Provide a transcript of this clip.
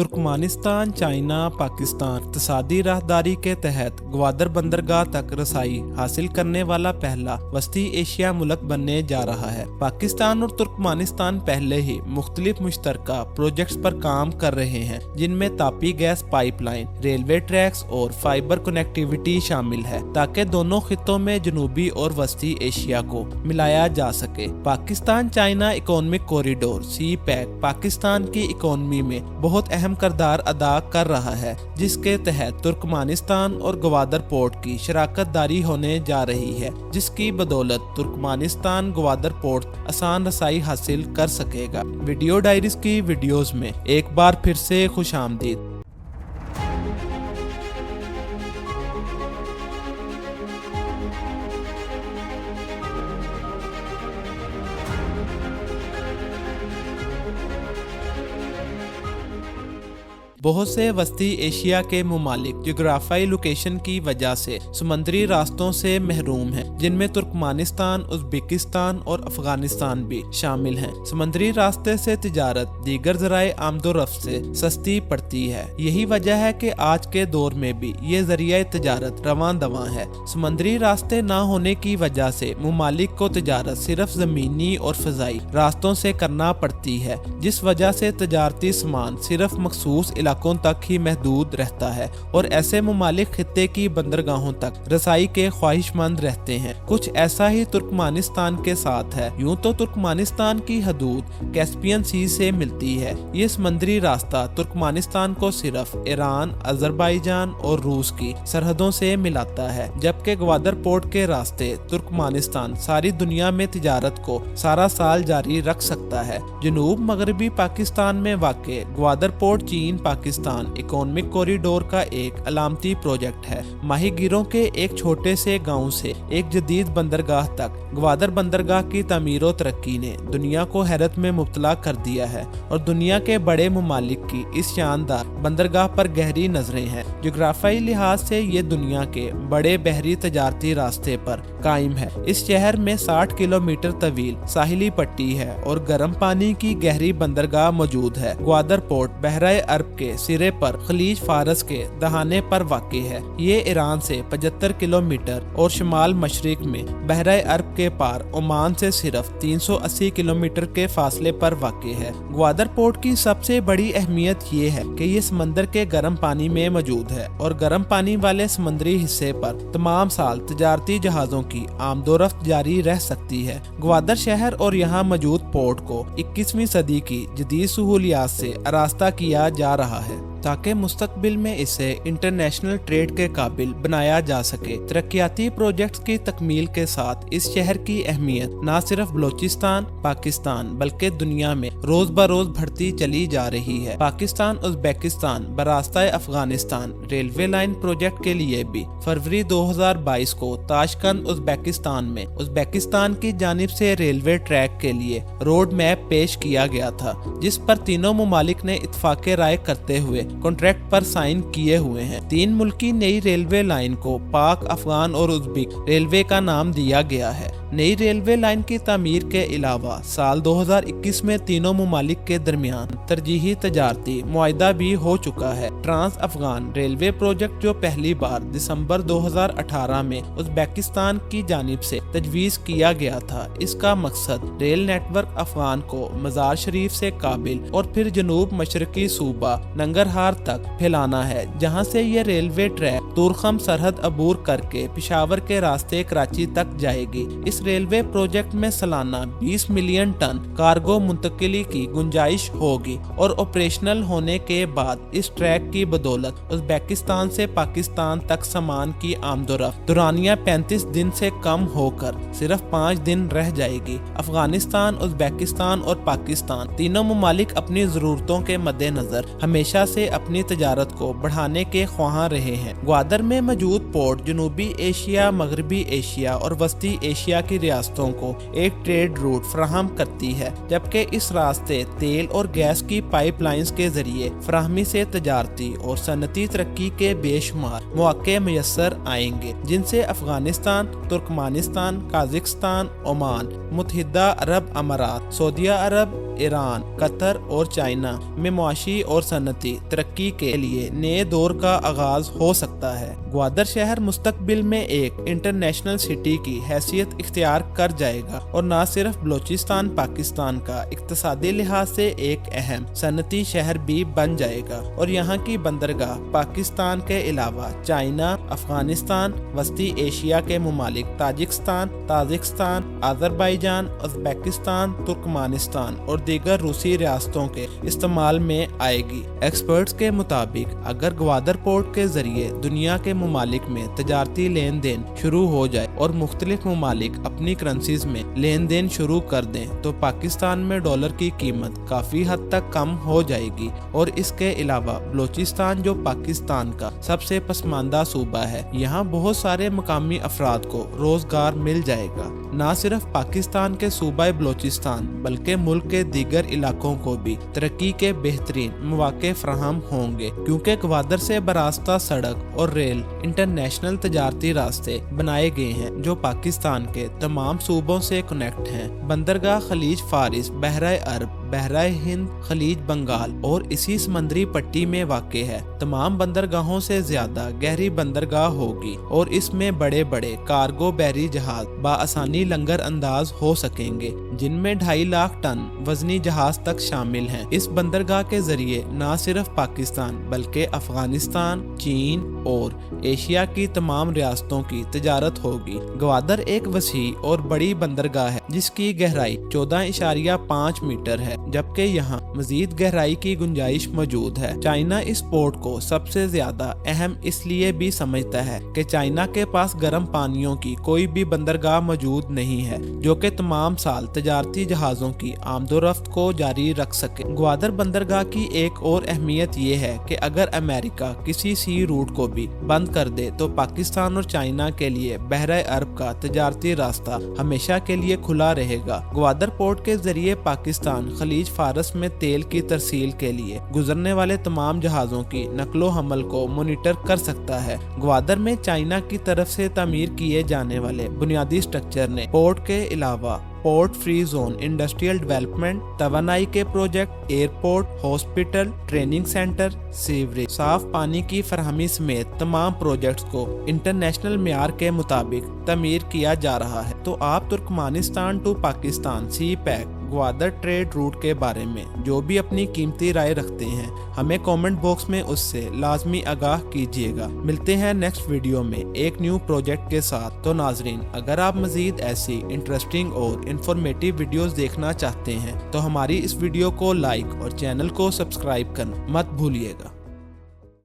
Turkmenistan, China, Pakistan इक़्तिसादी राहदारी के तहत ग्वादर बंदरगाह तक रसाई हासिल करने वाला पहला वस्ती एशिया मुल्क बनने जा रहा है। पाकिस्तान और तुर्कमानिस्तान पहले ही मुख्तलिफ मुश्तरका प्रोजेक्ट्स पर काम कर रहे हैं, जिनमें Tapi gas pipeline, railway tracks और फाइबर कनेक्टिविटी शामिल है, ताकि दोनों खित्तों में जनूबी और वस्ती एशिया को मिलाया जा सके। Pakistan China economic corridor (CPEC) Pakistan की इकोनॉमी में बहुत अहम किरदार अदा कर रहा है, जिसके तहत तुर्कमानिस्तान और ग्वादर पोर्ट की शराकत दारी होने जा रही है, जिसकी बदौलत तुर्कमानिस्तान ग्वादर पोर्ट आसान रसाई हासिल कर सकेगा। वीडियो डायरीज की वीडियोस में एक बार फिर से खुशामदीद। बहुत से वस्ती एशिया के ममालिक जोग्राफियाई लोकेशन की वजह से समुद्री रास्तों से महरूम हैं, जिनमें तुर्कमानिस्तान, उज़्बेकिस्तान और अफगानिस्तान भी शामिल हैं। समुद्री रास्ते से तिजारत दीगर ज़राए आमदोरफ्त से सस्ती पड़ती है। यही वजह है कि आज के दौर में भी ये ज़रिया तिजारत रवां दवां है। समुद्री रास्ते ना होने की वजह से ममालिक को तिजारत सिर्फ ज़मीनी और फ़ज़ाई रास्तों से करना पड़ती है, जिस वजह से तजारती सामान सिर्फ मखसूस इलाकों तक ही महदूद रहता है और ऐसे ममालिक खित्ते की बंदरगाहों तक रसाई के ख्वाहिशमंद रहते हैं। कुछ ऐसा ही तुर्कमानिस्तान के साथ है। यूं तो तुर्कमानिस्तान की हदूद कैस्पियन सी से मिलती है। ये समुद्री रास्ता तुर्कमानिस्तान को सिर्फ ईरान, अजरबैजान और रूस की सरहदों से मिलाता है, जबकि ग्वादर पोर्ट के रास्ते तुर्कमानिस्तान सारी दुनिया में तिजारत को सारा साल जारी रख सकता है। जनूब मगरबी पाकिस्तान में वाक़े ग्वादर पोर्ट चीन पाकिस्तान इकोनॉमिक कॉरिडोर का एक अलामती प्रोजेक्ट है। माहीगीरों के एक छोटे से गांव से एक जदीद बंदरगाह तक ग्वादर बंदरगाह की तामीर और तरक्की ने दुनिया को हैरत में मुब्तला कर दिया है और दुनिया के बड़े ममालिक की इस शानदार बंदरगाह पर गहरी नजरें हैं। जोग्राफियाई लिहाज से ये दुनिया के बड़े बहरी तजारती रास्ते पर कायम है। इस शहर में 60 किलोमीटर तवील साहिली पट्टी है और गर्म पानी की गहरी बंदरगाह मौजूद है। ग्वादर पोर्ट बहराए अरब के सिरे पर खलीज फारस के दहाने पर वाक़ है। ये ईरान से 75 किलोमीटर और शुमाल मशरिक में बहराए अरब के पार ओमान से सिर्फ 380 किलोमीटर के फासले पर वाक़ है। ग्वादर पोर्ट की सबसे बड़ी अहमियत ये है कि ये समंदर के गर्म पानी में मौजूद है और गर्म पानी वाले समुद्री हिस्से पर तमाम साल तजारती जहाजों की आमदोरफ्त जारी रह सकती है। ग्वादर शहर और यहाँ मौजूद पोर्ट को 21वीं सदी की जदीद सहूलियात से आरास्ता किया जा रहा है, ताकि मुस्तकबिल में इसे इंटरनेशनल ट्रेड के काबिल बनाया जा सके। तरक्याती प्रोजेक्ट्स की तकमील के साथ इस शहर की अहमियत न सिर्फ बलोचिस्तान, पाकिस्तान बल्कि दुनिया में रोज बरोज बढ़ती चली जा रही है। पाकिस्तान उज़्बेकिस्तान बरास्ता अफगानिस्तान रेलवे लाइन प्रोजेक्ट के लिए भी फरवरी 2022 को ताशकंद उज़्बेकिस्तान में उज़्बेकिस्तान की जानिब से रेलवे ट्रैक के लिए रोड मैप पेश किया गया था, जिस पर तीनों ममालिक ने इत्तफाक़े राय करते हुए कॉन्ट्रैक्ट पर साइन किए हुए हैं। 3 मुल्की नई रेलवे लाइन को पाक, अफगान और उज़्बेक रेलवे का नाम दिया गया है। नई रेलवे लाइन की तामीर के अलावा साल 2021 में तीनों ममालिक के दरमियान तरजीही तजारती मुआहिदा भी हो चुका है। ट्रांस अफगान रेलवे प्रोजेक्ट, जो पहली बार दिसंबर 2018 में उज़्बेकिस्तान की जानिब से तजवीज़ किया गया था, इसका मकसद रेल नेटवर्क अफगान को मज़ार शरीफ से काबिल और फिर जनूब मशरकी सूबा नंगरहार तक फैलाना है, जहां से ये रेलवे ट्रैक तुरखम सरहद अबूर करके पिशावर के रास्ते कराची तक जाएगी। इस रेलवे प्रोजेक्ट में सालाना 20 मिलियन टन कार्गो मुंतकिली की गुंजाइश होगी और ऑपरेशनल होने के बाद इस ट्रैक की बदौलत उज़्बेकिस्तान से पाकिस्तान तक सामान की आमदोरफ्त दुरानिया 35 दिन से कम होकर सिर्फ 5 दिन रह जाएगी। अफगानिस्तान, उज़्बेकिस्तान और पाकिस्तान तीनों ममालिक अपनी जरूरतों के मद्देनजर हमेशा से अपनी तजारत को बढ़ाने के ख्वाहां रहे हैं। ग्वादर में मौजूद पोर्ट जनूबी एशिया, मगरबी एशिया और वस्ती एशिया की रियासतों को एक ट्रेड रूट फराहम करती है, जबकि इस रास्ते तेल और गैस की पाइपलाइंस के जरिए फराहमी से तजारती और सनती तरक्की के बेशुमार मौके मैसर आएंगे, जिनसे अफगानिस्तान, तुर्कमानिस्तान, काज़िकिस्तान, ओमान, मुत्तहिदा अरब अमारात, सऊदी अरब, ईरान, कतर और चाइना में मुआशी और सनती तरक्की के लिए नए दौर का आगाज हो सकता है। ग्वादर शहर मुस्तकबिल में एक इंटरनेशनल सिटी की हैसियत इख्तियार कर जाएगा और न सिर्फ बलोचिस्तान पाकिस्तान का इक्तिसादी लिहाज से एक अहम सनती शहर भी बन जाएगा और यहाँ की बंदरगाह पाकिस्तान के अलावा चाइना, अफगानिस्तान, वस्ती एशिया के मुमालिक ताजिकिस्तान, अजरबैजान, उज़्बेकिस्तान, तुर्कमानिस्तान और दीगर रूसी रियासतों के इस्तेमाल में आएगी। एक्सपर्ट्स के मुताबिक अगर ग्वादर पोर्ट के जरिए दुनिया के मुमालिक में तजारती लेन देन शुरू हो जाए और मुख्तलिफ मुमालिक अपनी करेंसीज में लेन देन शुरू कर दें तो पाकिस्तान में डॉलर की कीमत काफी हद तक कम हो जाएगी और इसके अलावा बलोचिस्तान जो पाकिस्तान का सबसे पसमानदा सूबा है, यहाँ बहुत सारे मकामी अफराद को रोजगार मिल जाएगा। न सिर्फ पाकिस्तान के सूबा बलोचिस्तान बल्कि मुल्क के दीगर इलाकों को भी तरक्की के बेहतरीन मौके फराहम होंगे क्योंकि ग्वादर से बरास्ता सड़क और रेल इंटरनेशनल तजारती रास्ते बनाए गए हैं जो पाकिस्तान के तमाम सूबों से कनेक्ट हैं। बंदरगाह खलीज फारिस, बहरा अरब, बहरा हिंद, खलीज बंगाल और इसी समंदरी पट्टी में वाक़े है। तमाम बंदरगाहों से ज्यादा गहरी बंदरगाह होगी और इसमें बड़े बड़े कार्गो बहरी जहाज बाआसानी लंगर अंदाज हो सकेंगे जिनमें 2.5 लाख टन वजनी जहाज तक शामिल हैं। इस बंदरगाह के जरिए न सिर्फ पाकिस्तान बल्कि अफगानिस्तान, चीन और एशिया की तमाम रियासतों की तजारत होगी। ग्वादर एक वसी और बड़ी बंदरगाह है जिसकी गहराई 14.5 मीटर है जबकि यहाँ मजीद गहराई की गुंजाइश मौजूद है। चाइना इस पोर्ट को सबसे ज्यादा अहम इसलिए भी समझता है कि चाइना के पास गर्म पानियों की कोई भी बंदरगाह मौजूद नहीं है जो कि तमाम साल तजारती जहाजों की आमदोरफ्त को जारी रख सके। ग्वादर बंदरगाह की एक और अहमियत ये है कि अगर अमेरिका किसी सी रूट को भी बंद कर दे तो पाकिस्तान और चाइना के लिए बहरा अरब का तजारती रास्ता हमेशा के लिए खुला रहेगा। ग्वादर पोर्ट के जरिए पाकिस्तान खलीज फारस में तेल की तरसील के लिए गुजरने वाले तमाम जहाजों की नकलो हमल को मॉनिटर कर सकता है। ग्वादर में चाइना की तरफ से तामीर किए जाने वाले बुनियादी स्ट्रक्चर ने पोर्ट के अलावा port free zone, industrial development, तवानाई के project, airport, hospital, training centre, sewerage, साफ पानी की फरहमी समेत तमाम प्रोजेक्ट्स को इंटरनेशनल मेयार के मुताबिक तमीर किया जा रहा है। तो आप Turkmenistan to Pakistan CPEC Gwadar trade route के बारे में जो भी अपनी कीमती राय रखते हैं हमें कमेंट बॉक्स में उससे लाजमी आगाह कीजिएगा। मिलते हैं नेक्स्ट वीडियो में एक न्यू प्रोजेक्ट के साथ। तो नाजरीन, अगर आप मजीद ऐसी इंटरेस्टिंग और इंफॉर्मेटिव वीडियोस देखना चाहते हैं तो हमारी इस वीडियो को लाइक और चैनल को सब्सक्राइब करना मत भूलिएगा।